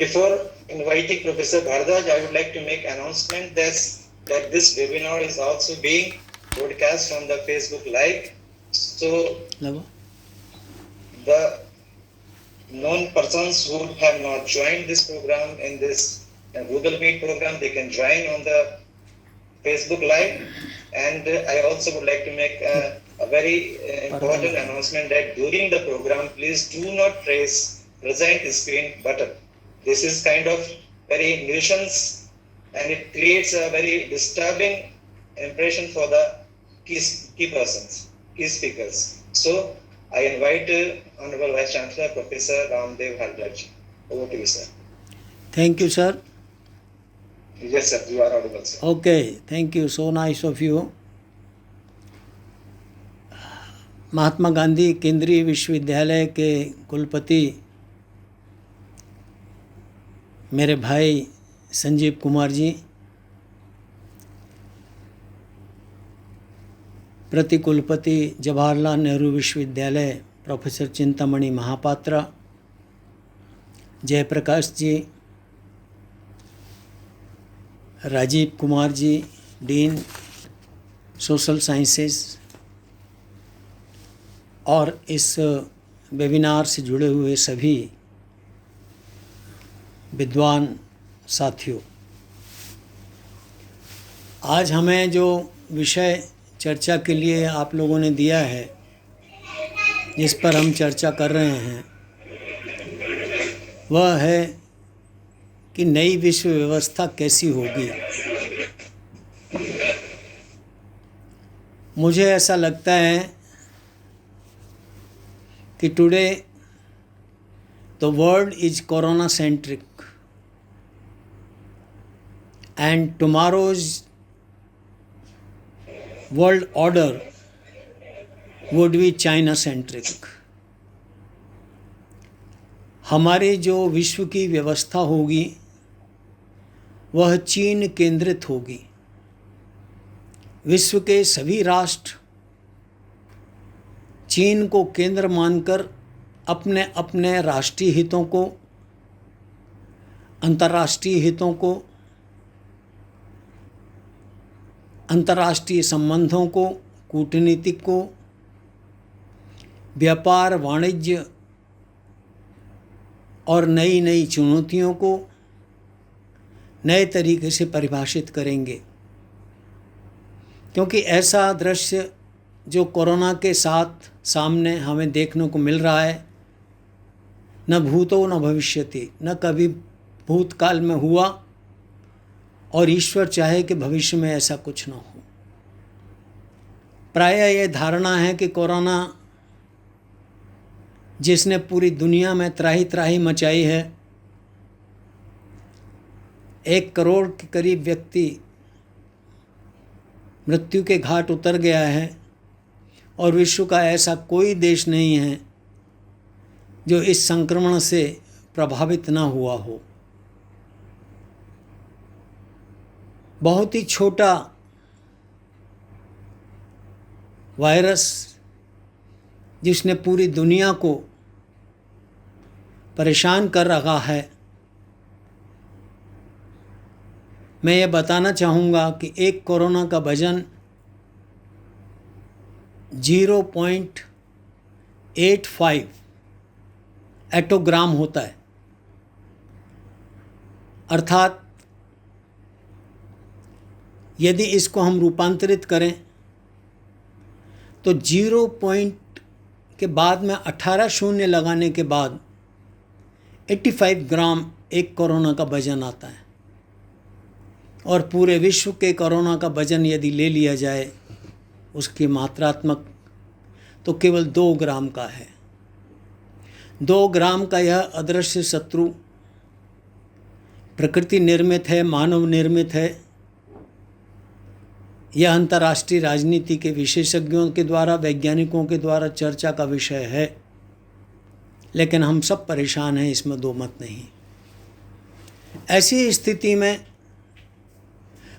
Before inviting Professor Bharadwaj, I would like to make announcement that this webinar is also being broadcast from the Facebook Live. So the non-persons who have not joined this program in this Google Meet program, they can join on the Facebook Live. And I also would like to make a very important announcement that during the program, please do not press present screen button. This is kind of very nuisance and it creates a very disturbing impression for the key persons, key speakers. So I invite Honorable Vice Chancellor Professor Ramdev Bharadwaj. Over to you, sir. Thank you, sir. Yes, sir. You are audible, sir. Okay, thank you. So nice of you. Mahatma Gandhi केंद्रीय विश्वविद्यालय के कुलपति मेरे भाई संजीव कुमार जी, प्रति कुलपति जवाहरलाल नेहरू विश्वविद्यालय professor Chintamani Mohapatra, Jayaprakash जी, Rajiv Kumar ji, dean social sciences, और इस वेबिनार से जुड़े हुए सभी विद्वान साथियों, आज हमें जो विषय चर्चा के लिए आप लोगों ने दिया है, जिस पर हम चर्चा कर रहे हैं, वह है कि नई विश्व व्यवस्था कैसी होगी। मुझे ऐसा लगता है कि today the world is corona centric and tomorrow's world order would be China centric. हमारी जो विश्व की व्यवस्था होगी वह चीन केंद्रित होगी। विश्व के सभी राष्ट्र चीन को केंद्र मानकर अपने अपने राष्ट्रीय हितों को, अंतर्राष्ट्रीय हितों को, अंतर्राष्ट्रीय संबंधों को, कूटनीतिक को, व्यापार वाणिज्य और नई नई चुनौतियों को नए तरीके से परिभाषित करेंगे। क्योंकि ऐसा दृश्य जो कोरोना के साथ सामने हमें देखने को मिल रहा है, न भूतो न भविष्यति, न कभी भूतकाल में हुआ और ईश्वर चाहे कि भविष्य में ऐसा कुछ न हो। प्रायः ये धारणा है कि कोरोना, जिसने पूरी दुनिया में त्राही त्राही मचाई है, 1 करोड़ के करीब व्यक्ति मृत्यु के घाट उतर गया है और विश्व का ऐसा कोई देश नहीं है जो इस संक्रमण से प्रभावित न हुआ हो। बहुत ही छोटा वायरस जिसने पूरी दुनिया को परेशान कर रखा है। मैं ये बताना चाहूँगा कि एक कोरोना का वजन 0.85 एटोग्राम होता है। अर्थात यदि इसको हम रूपांतरित करें तो 0 पॉइंट के बाद में 18 शून्य लगाने के बाद 85 ग्राम एक कोरोना का वजन आता है। और पूरे विश्व के कोरोना का वजन यदि ले लिया जाए, उसकी मात्रात्मक, तो केवल 2 ग्राम का है। 2 ग्राम का यह अदृश्य शत्रु प्रकृति निर्मित है, मानव निर्मित है। यह अंतर्राष्ट्रीय राजनीति के विशेषज्ञों के द्वारा, वैज्ञानिकों के द्वारा चर्चा का विषय है, लेकिन हम सब परेशान हैं, इसमें दो मत नहीं। ऐसी स्थिति में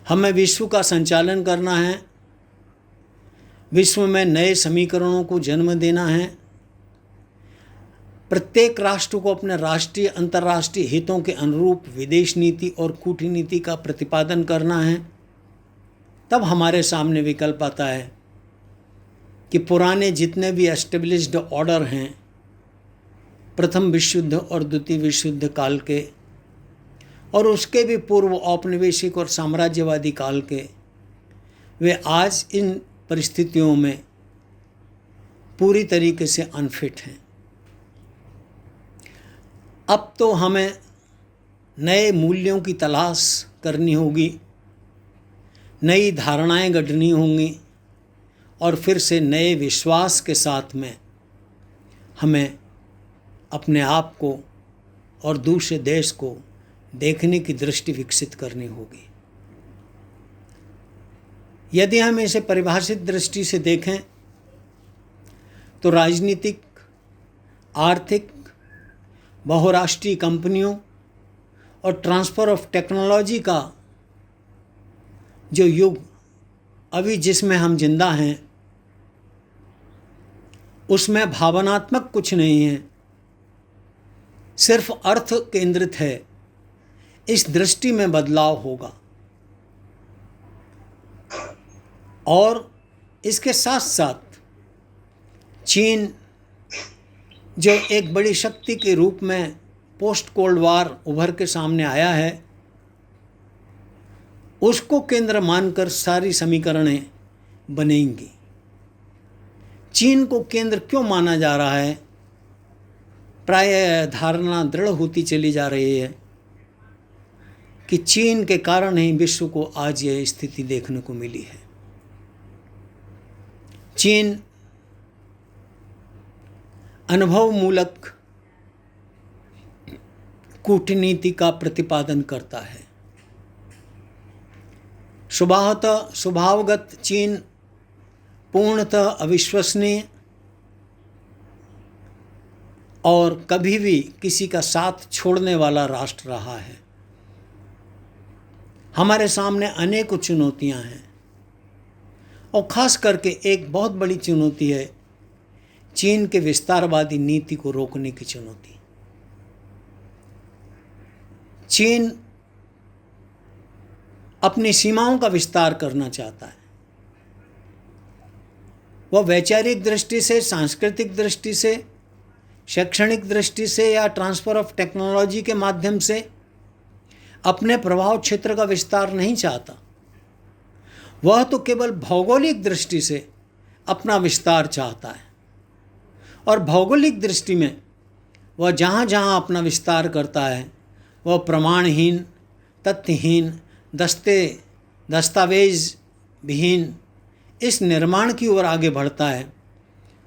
हमें विश्व का संचालन करना है, विश्व में नए समीकरणों को जन्म देना है, प्रत्येक राष्ट्र को अपने राष्ट्रीय अंतर्राष्ट्रीय हितों के अनुरूप विदेश नीति और कूटनीति का प्रतिपादन करना है, तब हमारे सामने विकल्प आता है कि पुराने जितने भी एस्टेब्लिश्ड ऑर्डर हैं, प्रथम विश्व युद्ध और द्वितीय विश्व युद्ध काल के और उसके भी पूर्व औपनिवेशिक और साम्राज्यवादी काल के, वे आज इन परिस्थितियों में पूरी तरीके से अनफिट हैं। अब तो हमें नए मूल्यों की तलाश करनी होगी, नई धारणाएं गढ़नी होंगी और फिर से नए विश्वास के साथ में हमें अपने आप को और दूसरे देश को देखने की दृष्टि विकसित करनी होगी। यदि हम इसे परिभाषित दृष्टि से देखें तो राजनीतिक, आर्थिक, बहुराष्ट्रीय कंपनियों और ट्रांसफ़र ऑफ टेक्नोलॉजी का जो युग अभी जिसमें हम जिंदा हैं, उसमें भावनात्मक कुछ नहीं है, सिर्फ अर्थ केंद्रित है। इस दृष्टि में बदलाव होगा और इसके साथ साथ चीन जो एक बड़ी शक्ति के रूप में पोस्ट कोल्ड वार उभर के सामने आया है, उसको केंद्र मानकर सारी समीकरणें बनेंगी। चीन को केंद्र क्यों माना जा रहा है? प्राय धारणा दृढ़ होती चली जा रही है कि चीन के कारण ही विश्व को आज यह स्थिति देखने को मिली है। चीन अनुभवमूलक कूटनीति का प्रतिपादन करता है। स्वभावगत चीन पूर्णतः अविश्वसनीय और कभी भी किसी का साथ छोड़ने वाला राष्ट्र रहा है। हमारे सामने अनेक चुनौतियां हैं और खास करके एक बहुत बड़ी चुनौती है चीन के विस्तारवादी नीति को रोकने की चुनौती। चीन अपनी सीमाओं का विस्तार करना चाहता है। वह वैचारिक दृष्टि से, सांस्कृतिक दृष्टि से, शैक्षणिक दृष्टि से या ट्रांसफ़र ऑफ टेक्नोलॉजी के माध्यम से अपने प्रभाव क्षेत्र का विस्तार नहीं चाहता। वह तो केवल भौगोलिक दृष्टि से अपना विस्तार चाहता है और भौगोलिक दृष्टि में वह जहाँ जहाँ अपना विस्तार करता है वह प्रमाणहीन, तथ्यहीन, दस्तावेज विहीन इस निर्माण की ओर आगे बढ़ता है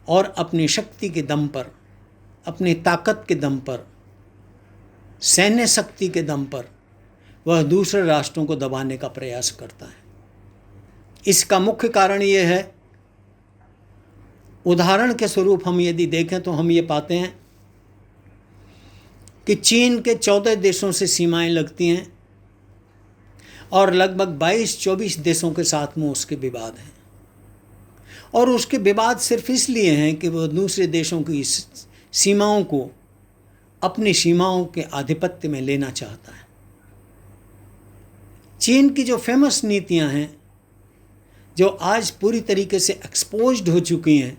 और अपनी शक्ति के दम पर, अपनी ताकत के दम पर, सैन्य शक्ति के दम पर वह दूसरे राष्ट्रों को दबाने का प्रयास करता है। इसका मुख्य कारण ये है, उदाहरण के स्वरूप हम यदि देखें तो हम ये पाते हैं कि चीन के 14 देशों से सीमाएं लगती हैं और लगभग 22-24 देशों के साथ में उसके विवाद हैं और उसके विवाद सिर्फ इसलिए हैं कि वह दूसरे देशों की सीमाओं को अपनी सीमाओं के आधिपत्य में लेना चाहता है। चीन की जो फेमस नीतियां हैं, जो आज पूरी तरीके से एक्सपोज्ड हो चुकी हैं,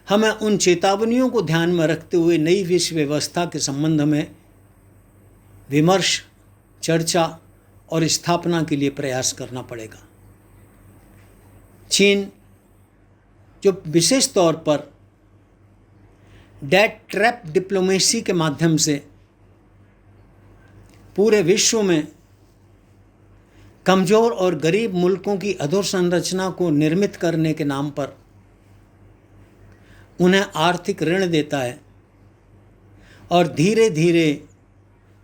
हमें उन चेतावनियों को ध्यान में रखते हुए नई विश्व व्यवस्था के संबंध में विमर्श, चर्चा और स्थापना के लिए प्रयास करना पड़ेगा। चीन जो विशेष तौर पर डेट ट्रैप डिप्लोमेसी के माध्यम से पूरे विश्व में कमज़ोर और गरीब मुल्कों की अधोसंरचना को निर्मित करने के नाम पर उन्हें आर्थिक ऋण देता है और धीरे धीरे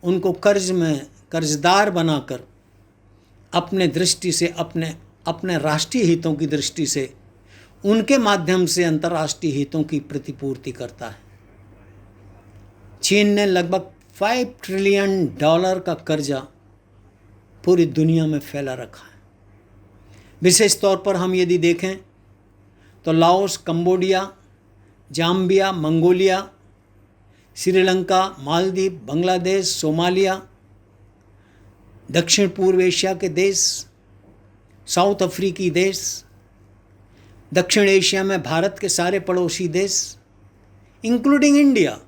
उनको कर्जदार बनाकर अपने दृष्टि से, अपने राष्ट्रीय हितों की दृष्टि से उनके माध्यम से अंतर्राष्ट्रीय हितों की प्रतिपूर्ति करता है। चीन ने लगभग $5 ट्रिलियन का कर्जा पूरी दुनिया में फैला रखा है। विशेष तौर पर हम यदि देखें तो Laos, Cambodia, Zambia, Mongolia Sri Lanka, Maldives, Bangladesh, Somalia, दक्षिण पूर्व एशिया के देश, साउथ अफ्रीकी देश, दक्षिण एशिया में भारत के सारे पड़ोसी देश इंक्लूडिंग इंडिया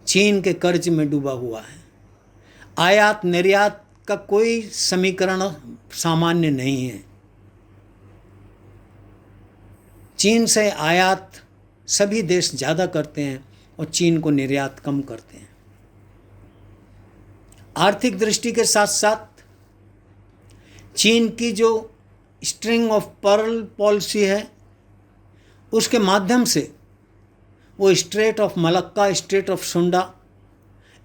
चीन के कर्ज में डूबा हुआ है। आयात निर्यात का कोई समीकरण सामान्य नहीं है। चीन से आयात सभी देश ज़्यादा करते हैं और चीन को निर्यात कम करते हैं। आर्थिक दृष्टि के साथ साथ चीन की जो स्ट्रिंग ऑफ पर्ल पॉलिसी है उसके माध्यम से वो straight of Malacca, straight of सुंडा,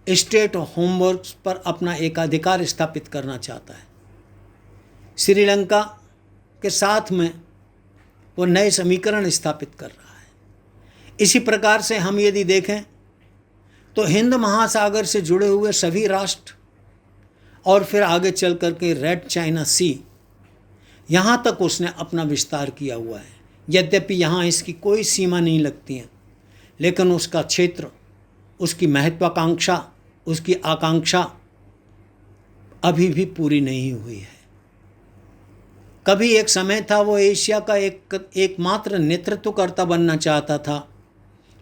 स्टेट ऑफ होमवर्क्स पर अपना एकाधिकार स्थापित करना चाहता है। श्रीलंका के साथ में वो नए समीकरण स्थापित कर रहा है। इसी प्रकार से हम यदि देखें तो हिंद महासागर से जुड़े हुए सभी राष्ट्र और फिर आगे चल करके रेड चाइना सी, यहाँ तक उसने अपना विस्तार किया हुआ है। यद्यपि यहाँ इसकी कोई सीमा नहीं लगती है, लेकिन उसका क्षेत्र, उसकी महत्वाकांक्षा, उसकी आकांक्षा अभी भी पूरी नहीं हुई है। कभी एक समय था वो एशिया का एकमात्र नेतृत्वकर्ता बनना चाहता था,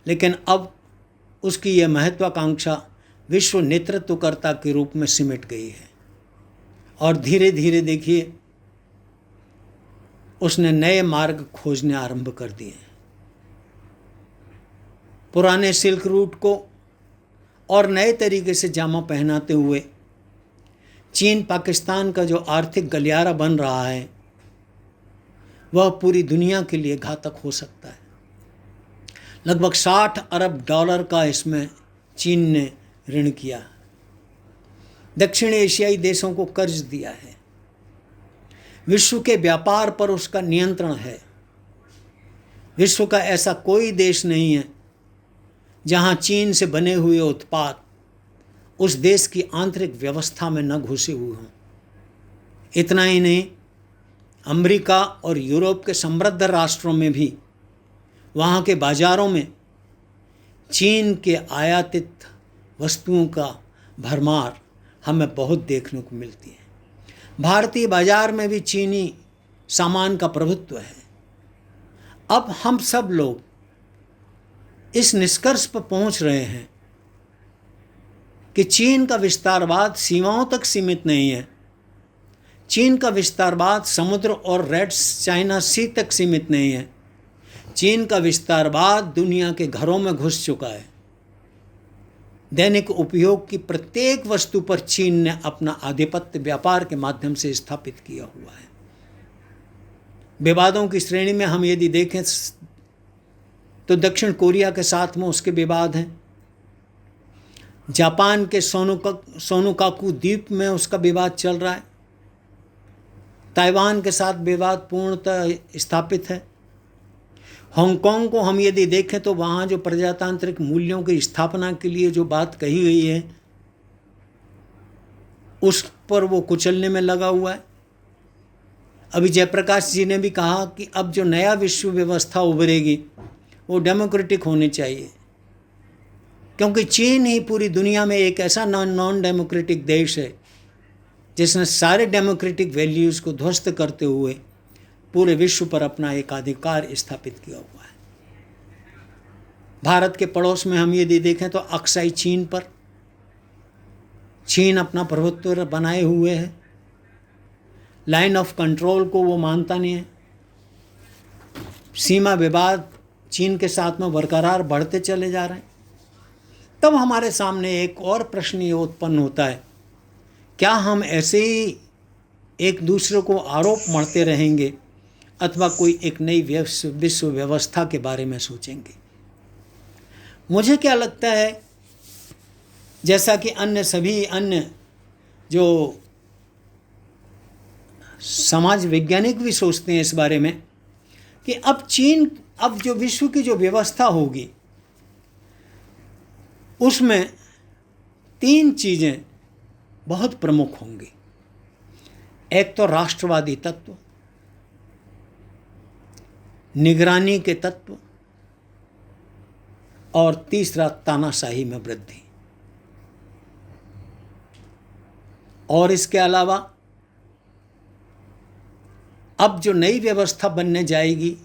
लेकिन अब उसकी यह महत्वाकांक्षा विश्व नेतृत्वकर्ता के रूप में सिमट गई है। और धीरे धीरे देखिए उसने नए मार्ग खोजने आरंभ कर दिए। पुराने सिल्क रूट को और नए तरीके से जामा पहनाते हुए चीन पाकिस्तान का जो आर्थिक गलियारा बन रहा है वह पूरी दुनिया के लिए घातक हो सकता है। लगभग 60 अरब डॉलर का इसमें चीन ने ऋण किया, दक्षिण एशियाई देशों को कर्ज दिया है, विश्व के व्यापार पर उसका नियंत्रण है। विश्व का ऐसा कोई देश नहीं है जहां चीन से बने हुए उत्पाद उस देश की आंतरिक व्यवस्था में न घुसे हुए हों। इतना ही नहीं, अमेरिका और यूरोप के समृद्ध राष्ट्रों में भी वहाँ के बाज़ारों में चीन के आयातित वस्तुओं का भरमार हमें बहुत देखने को मिलती है। भारतीय बाज़ार में भी चीनी सामान का प्रभुत्व है। अब हम सब लोग इस निष्कर्ष पर पहुंच रहे हैं कि चीन का विस्तारवाद सीमाओं तक सीमित नहीं है। चीन का विस्तारवाद समुद्र और रेड चाइना सी तक सीमित नहीं है। चीन का विस्तारवाद दुनिया के घरों में घुस चुका है। दैनिक उपयोग की प्रत्येक वस्तु पर चीन ने अपना आधिपत्य व्यापार के माध्यम से स्थापित किया हुआ है। विवादों की श्रेणी में हम यदि देखें तो दक्षिण कोरिया के साथ में उसके विवाद हैं, जापान के सोनुकाकू द्वीप में उसका विवाद चल रहा है, ताइवान के साथ विवाद पूर्णतः स्थापित है। हांगकांग को हम यदि देखें तो वहाँ जो प्रजातांत्रिक मूल्यों की स्थापना के लिए जो बात कही गई है उस पर वो कुचलने में लगा हुआ है। अभी जयप्रकाश जी ने भी कहा कि अब जो नया विश्व व्यवस्था उभरेगी वो डेमोक्रेटिक होनी चाहिए, क्योंकि चीन ही पूरी दुनिया में एक ऐसा नॉन डेमोक्रेटिक देश है जिसने सारे डेमोक्रेटिक वैल्यूज़ को ध्वस्त करते हुए पूरे विश्व पर अपना एकाधिकार स्थापित किया हुआ है। भारत के पड़ोस में हम यदि देखें तो अक्साई चीन पर चीन अपना प्रभुत्व बनाए हुए है। लाइन ऑफ कंट्रोल को वो मानता नहीं है। सीमा विवाद चीन के साथ में बरकरार बढ़ते चले जा रहे हैं। तब हमारे सामने एक और प्रश्न ये उत्पन्न होता है, क्या हम ऐसे ही एक दूसरे को आरोप मढ़ते रहेंगे अथवा कोई एक नई विश्व व्यवस्था के बारे में सोचेंगे? मुझे क्या लगता है, जैसा कि सभी अन्य जो समाज वैज्ञानिक भी सोचते हैं इस बारे में, कि अब जो विश्व की जो व्यवस्था होगी उसमें 3 चीज़ें बहुत प्रमुख होंगी। एक तो राष्ट्रवादी तत्व, निगरानी के तत्व और तीसरा तानाशाही में वृद्धि। और इसके अलावा अब जो नई व्यवस्था बनने जाएगी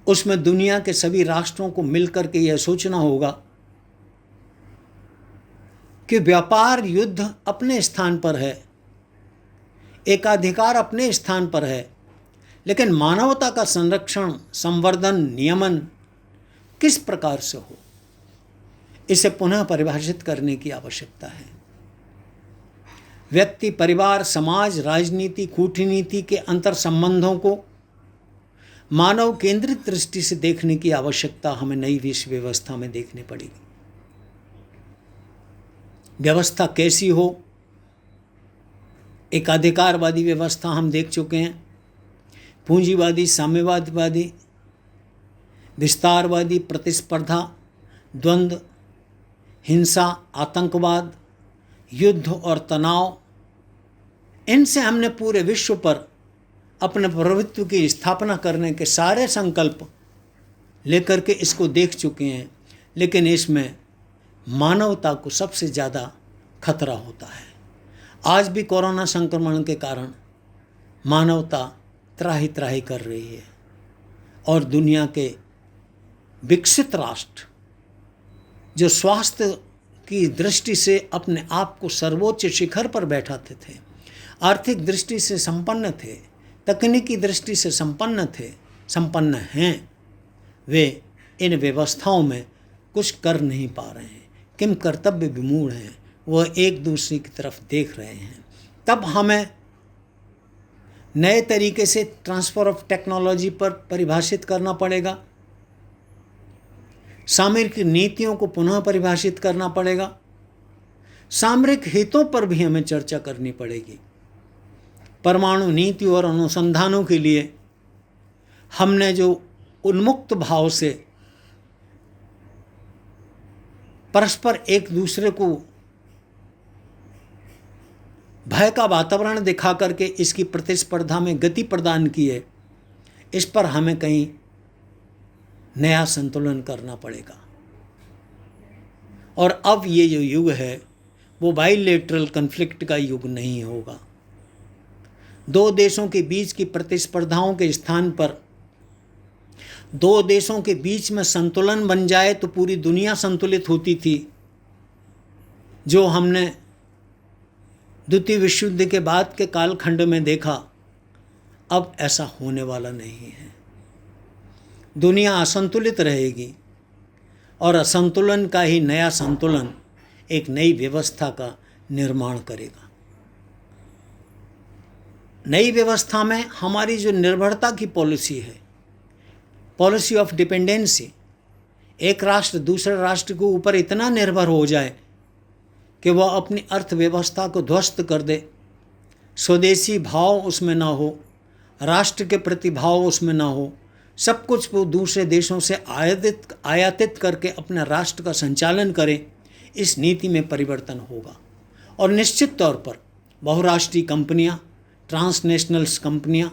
उसमें दुनिया के सभी राष्ट्रों को मिलकर के यह सोचना होगा कि व्यापार युद्ध अपने स्थान पर है, एकाधिकार अपने स्थान पर है, लेकिन मानवता का संरक्षण, संवर्धन, नियमन किस प्रकार से हो, इसे पुनः परिभाषित करने की आवश्यकता है। व्यक्ति, परिवार, समाज, राजनीति, कूटनीति के अंतर संबंधों को मानव केंद्रित दृष्टि से देखने की आवश्यकता हमें नई विश्व व्यवस्था में देखनी पड़ेगी। व्यवस्था कैसी हो? एकाधिकारवादी व्यवस्था हम देख चुके हैं, पूंजीवादी, साम्यवादवादी, विस्तारवादी, प्रतिस्पर्धा, द्वंद्व, हिंसा, आतंकवाद, युद्ध और तनाव, इनसे हमने पूरे विश्व पर अपने प्रभुत्व की स्थापना करने के सारे संकल्प लेकर के इसको देख चुके हैं, लेकिन इसमें मानवता को सबसे ज़्यादा खतरा होता है। आज भी कोरोना संक्रमण के कारण मानवता त्राही त्राही कर रही है और दुनिया के विकसित राष्ट्र जो स्वास्थ्य की दृष्टि से अपने आप को सर्वोच्च शिखर पर बैठाते थे, आर्थिक दृष्टि से संपन्न थे, तकनीकी दृष्टि से संपन्न हैं, वे इन व्यवस्थाओं में कुछ कर नहीं पा रहे हैं, किम कर्तव्य विमूढ़ हैं, वह एक दूसरे की तरफ देख रहे हैं। तब हमें नए तरीके से ट्रांसफर ऑफ टेक्नोलॉजी पर परिभाषित करना पड़ेगा, सामरिक नीतियों को पुनः परिभाषित करना पड़ेगा, सामरिक हितों पर भी हमें चर्चा करनी पड़ेगी। परमाणु नीति और अनुसंधानों के लिए हमने जो उन्मुक्त भाव से परस्पर एक दूसरे को भय का वातावरण दिखा करके इसकी प्रतिस्पर्धा में गति प्रदान की है, इस पर हमें कहीं नया संतुलन करना पड़ेगा। और अब ये जो युग है वो बाइलेटरल कन्फ्लिक्ट का युग नहीं होगा। दो देशों के बीच की प्रतिस्पर्धाओं के स्थान पर दो देशों के बीच में संतुलन बन जाए तो पूरी दुनिया संतुलित होती थी, जो हमने द्वितीय विश्व युद्ध के बाद के कालखंड में देखा। अब ऐसा होने वाला नहीं है। दुनिया असंतुलित रहेगी और असंतुलन का ही नया संतुलन एक नई व्यवस्था का निर्माण करेगा। नई व्यवस्था में हमारी जो निर्भरता की पॉलिसी है, पॉलिसी ऑफ डिपेंडेंसी, एक राष्ट्र दूसरे राष्ट्र के ऊपर इतना निर्भर हो जाए कि वह अपनी अर्थव्यवस्था को ध्वस्त कर दे, स्वदेशी भाव उसमें ना हो, राष्ट्र के प्रति भाव उसमें ना हो, सब कुछ वो दूसरे देशों से आयातित करके अपने राष्ट्र का संचालन करे, इस नीति में परिवर्तन होगा। और निश्चित तौर पर बहुराष्ट्रीय कंपनियां, ट्रांसनेशनल्स कंपनियां,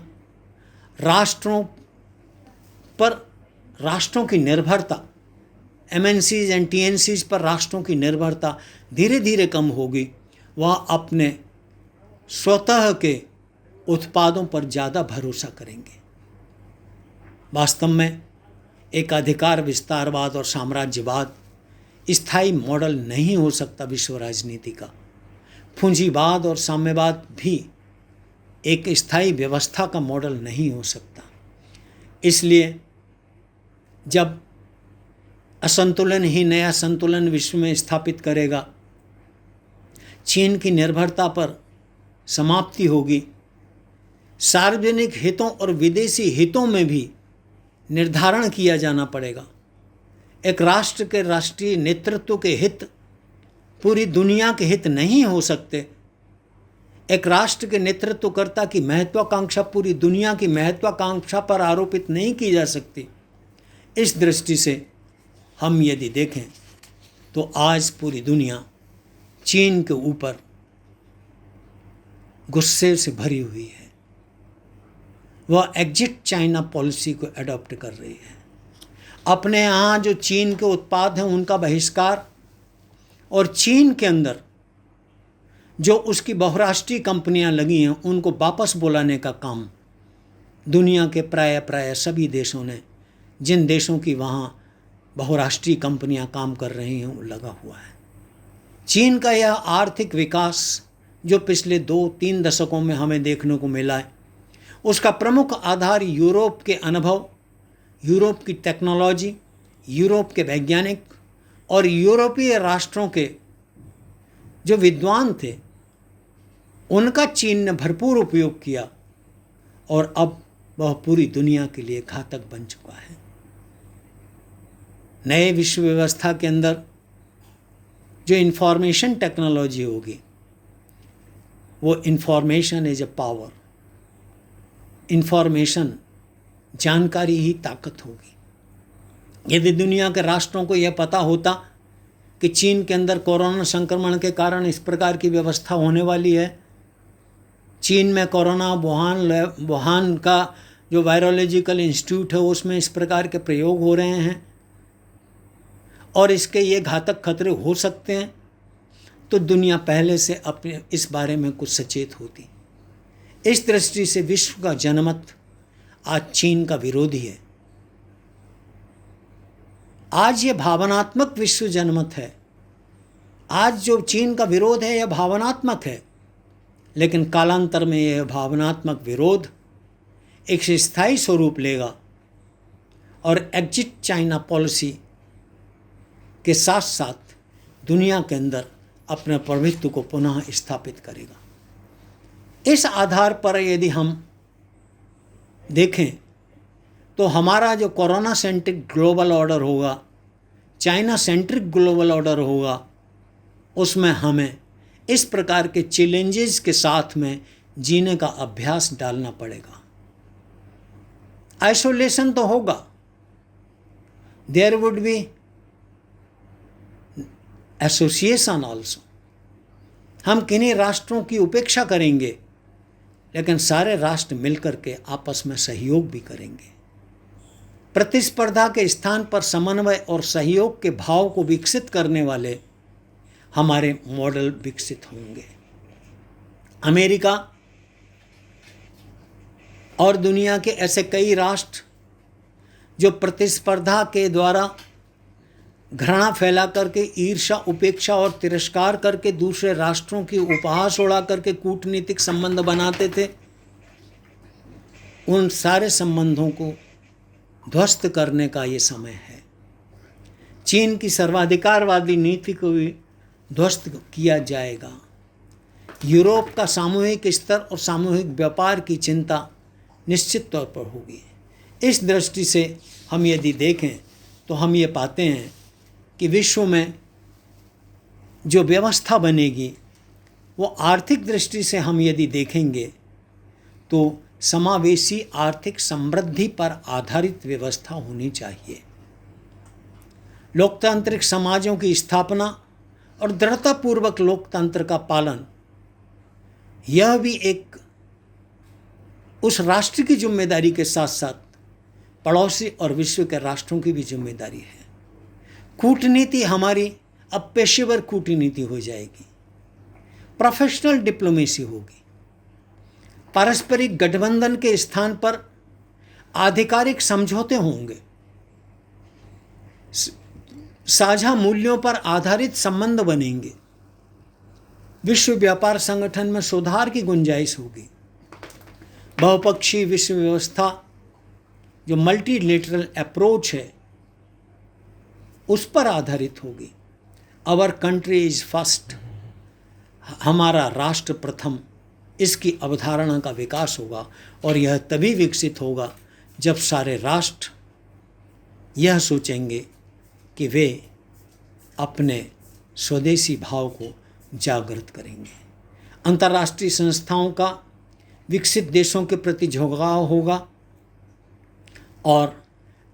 राष्ट्रों की निर्भरता, MNCs एंड TNCs पर राष्ट्रों की निर्भरता धीरे धीरे कम होगी। वह अपने स्वतः के उत्पादों पर ज़्यादा भरोसा करेंगे। वास्तव में एकाधिकार, विस्तारवाद और साम्राज्यवाद स्थायी मॉडल नहीं हो सकता विश्व राजनीति का। पूंजीवाद और साम्यवाद भी एक स्थायी व्यवस्था का मॉडल नहीं हो सकता। इसलिए जब असंतुलन ही नया संतुलन विश्व में स्थापित करेगा, चीन की निर्भरता पर समाप्ति होगी, सार्वजनिक हितों और विदेशी हितों में भी निर्धारण किया जाना पड़ेगा। एक राष्ट्र के राष्ट्रीय नेतृत्व के हित पूरी दुनिया के हित नहीं हो सकते। एक राष्ट्र के नेतृत्वकर्ता की महत्वाकांक्षा पूरी दुनिया की महत्वाकांक्षा पर आरोपित नहीं की जा सकती। इस दृष्टि से हम यदि देखें तो आज पूरी दुनिया चीन के ऊपर गुस्से से भरी हुई है। वह एग्जिट चाइना पॉलिसी को अडॉप्ट कर रही है। अपने यहाँ जो चीन के उत्पाद हैं उनका बहिष्कार, और चीन के अंदर जो उसकी बहुराष्ट्रीय कंपनियां लगी हैं उनको वापस बुलाने का काम दुनिया के प्राय सभी देशों ने, जिन देशों की वहाँ बहुराष्ट्रीय कंपनियां काम कर रही हैं, वो लगा हुआ है। चीन का यह आर्थिक विकास जो पिछले 2-3 दशकों में हमें देखने को मिला है, उसका प्रमुख आधार यूरोप के अनुभव, यूरोप की टेक्नोलॉजी, यूरोप के वैज्ञानिक और यूरोपीय राष्ट्रों के जो विद्वान थे उनका चीन ने भरपूर उपयोग किया, और अब वह पूरी दुनिया के लिए घातक बन चुका है। नए विश्व व्यवस्था के अंदर जो इंफॉर्मेशन टेक्नोलॉजी होगी, वो information is a power, information जानकारी ही ताकत होगी। यदि दुनिया के राष्ट्रों को यह पता होता कि चीन के अंदर कोरोना संक्रमण के कारण इस प्रकार की व्यवस्था होने वाली है, चीन में कोरोना वुहान का जो वायरोलॉजिकल इंस्टीट्यूट है उसमें इस प्रकार के प्रयोग हो रहे हैं और इसके ये घातक खतरे हो सकते हैं, तो दुनिया पहले से अपने इस बारे में कुछ सचेत होती। इस दृष्टि से विश्व का जनमत आज चीन का विरोधी है। आज ये भावनात्मक विश्व जनमत है। आज जो चीन का विरोध है यह भावनात्मक है, लेकिन कालांतर में यह भावनात्मक विरोध एक स्थायी स्वरूप लेगा और एग्जिट चाइना पॉलिसी के साथ साथ दुनिया के अंदर अपने प्रभुत्व को पुनः स्थापित करेगा। इस आधार पर यदि हम देखें तो हमारा जो कोरोना सेंट्रिक ग्लोबल ऑर्डर होगा, चाइना सेंट्रिक ग्लोबल ऑर्डर होगा, उसमें हमें इस प्रकार के चैलेंजेस के साथ में जीने का अभ्यास डालना पड़ेगा। आइसोलेशन तो होगा, there would be association also. हम किन्हीं राष्ट्रों की उपेक्षा करेंगे, लेकिन सारे राष्ट्र मिलकर के आपस में सहयोग भी करेंगे। प्रतिस्पर्धा के स्थान पर समन्वय और सहयोग के भाव को विकसित करने वाले हमारे मॉडल विकसित होंगे। अमेरिका और दुनिया के ऐसे कई राष्ट्र जो प्रतिस्पर्धा के द्वारा घृणा फैला करके, ईर्ष्या, उपेक्षा और तिरस्कार करके दूसरे राष्ट्रों की उपहास उड़ा करके कूटनीतिक संबंध बनाते थे, उन सारे संबंधों को ध्वस्त करने का ये समय है। चीन की सर्वाधिकारवादी नीति को भी ध्वस्त किया जाएगा। यूरोप का सामूहिक स्तर और सामूहिक व्यापार की चिंता निश्चित तौर पर होगी। इस दृष्टि से हम यदि देखें तो हम ये पाते हैं कि विश्व में जो व्यवस्था बनेगी वो आर्थिक दृष्टि से हम यदि देखेंगे तो समावेशी आर्थिक समृद्धि पर आधारित व्यवस्था होनी चाहिए। लोकतांत्रिक समाजों की स्थापना और दृढ़तापूर्वक लोकतंत्र का पालन, यह भी एक उस राष्ट्र की जिम्मेदारी के साथ साथ पड़ोसी और विश्व के राष्ट्रों की भी जिम्मेदारी है। कूटनीति हमारी अब पेशेवर कूटनीति हो जाएगी, प्रोफेशनल डिप्लोमेसी होगी। पारस्परिक गठबंधन के स्थान पर आधिकारिक समझौते होंगे। साझा मूल्यों पर आधारित संबंध बनेंगे। विश्व व्यापार संगठन में सुधार की गुंजाइश होगी। बहुपक्षीय विश्व व्यवस्था जो मल्टीलेटरल अप्रोच है उस पर आधारित होगी। आवर कंट्री इज फर्स्ट, हमारा राष्ट्र प्रथम, इसकी अवधारणा का विकास होगा। और यह तभी विकसित होगा जब सारे राष्ट्र यह सोचेंगे कि वे अपने स्वदेशी भाव को जागृत करेंगे। अंतर्राष्ट्रीय संस्थाओं का विकसित देशों के प्रति झुकाव होगा और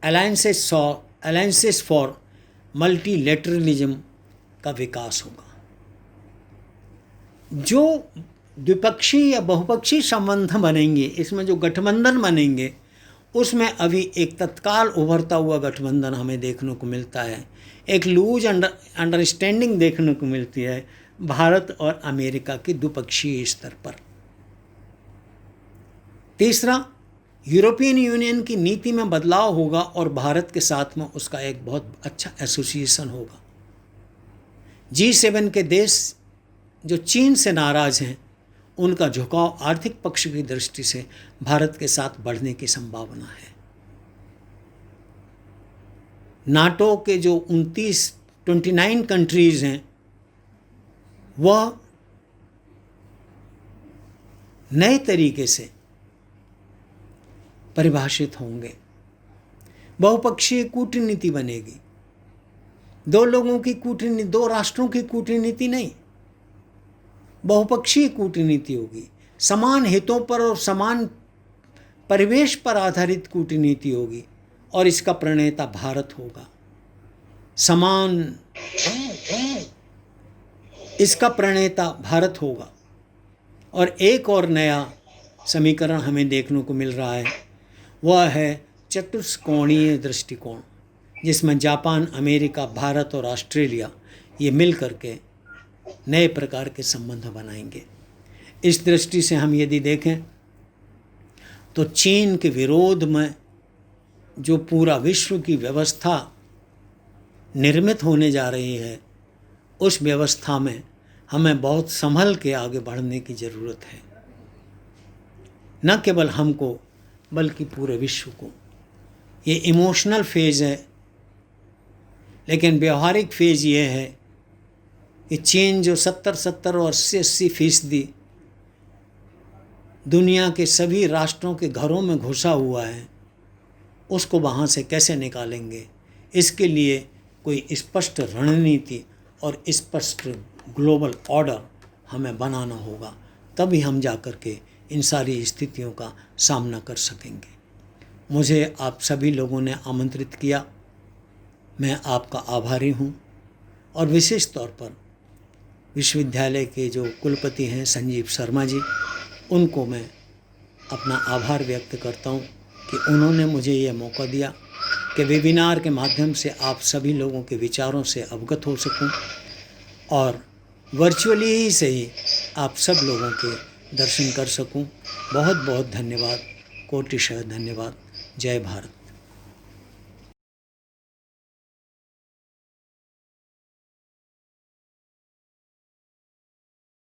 अलायंसेस फॉर मल्टीलेटरलिज्म का विकास होगा। जो द्विपक्षीय या बहुपक्षीय संबंध बनेंगे, इसमें जो गठबंधन बनेंगे, उसमें अभी एक तत्काल उभरता हुआ गठबंधन हमें देखने को मिलता है, एक लूज अंडरस्टैंडिंग देखने को मिलती है भारत और अमेरिका के द्विपक्षीय स्तर पर। तीसरा, यूरोपियन यूनियन की नीति में बदलाव होगा और भारत के साथ में उसका एक बहुत अच्छा एसोसिएशन होगा। G7 के देश जो चीन से नाराज़ हैं, उनका झुकाव आर्थिक पक्ष की दृष्टि से भारत के साथ बढ़ने की संभावना है। नाटो के जो 29 कंट्रीज़ हैं, वह नए तरीके से परिभाषित होंगे। बहुपक्षीय कूटनीति बनेगी, दो लोगों की कूटनीति, दो राष्ट्रों की कूटनीति नहीं, बहुपक्षीय कूटनीति होगी। समान हितों पर और समान परिवेश पर आधारित कूटनीति होगी और इसका प्रणेता भारत होगा। इसका प्रणेता भारत होगा। और एक और नया समीकरण हमें देखने को मिल रहा है, वह है चतुष्कोणीय दृष्टिकोण, जिसमें जापान, अमेरिका, भारत और ऑस्ट्रेलिया ये मिल करके नए प्रकार के संबंध बनाएंगे। इस दृष्टि से हम यदि देखें तो चीन के विरोध में जो पूरा विश्व की व्यवस्था निर्मित होने जा रही है, उस व्यवस्था में हमें बहुत संभल के आगे बढ़ने की ज़रूरत है, न केवल हमको बल्कि पूरे विश्व को। ये इमोशनल फेज़ है, लेकिन व्यवहारिक फेज़ ये है कि चीन जो 70 और 80% दुनिया के सभी राष्ट्रों के घरों में घुसा हुआ है, उसको वहाँ से कैसे निकालेंगे, इसके लिए कोई स्पष्ट रणनीति और स्पष्ट ग्लोबल ऑर्डर हमें बनाना होगा, तभी हम जा कर के इन सारी स्थितियों का सामना कर सकेंगे। मुझे आप सभी लोगों ने आमंत्रित किया, मैं आपका आभारी हूँ। और विशेष तौर पर विश्वविद्यालय के जो कुलपति हैं संजीव शर्मा जी, उनको मैं अपना आभार व्यक्त करता हूँ कि उन्होंने मुझे ये मौका दिया कि वेबिनार के माध्यम से आप सभी लोगों के विचारों से अवगत हो सकूं और वर्चुअली ही से ही आप सब लोगों के दर्शन कर सकूं। बहुत बहुत धन्यवाद, कोटिशः धन्यवाद। जय भारत।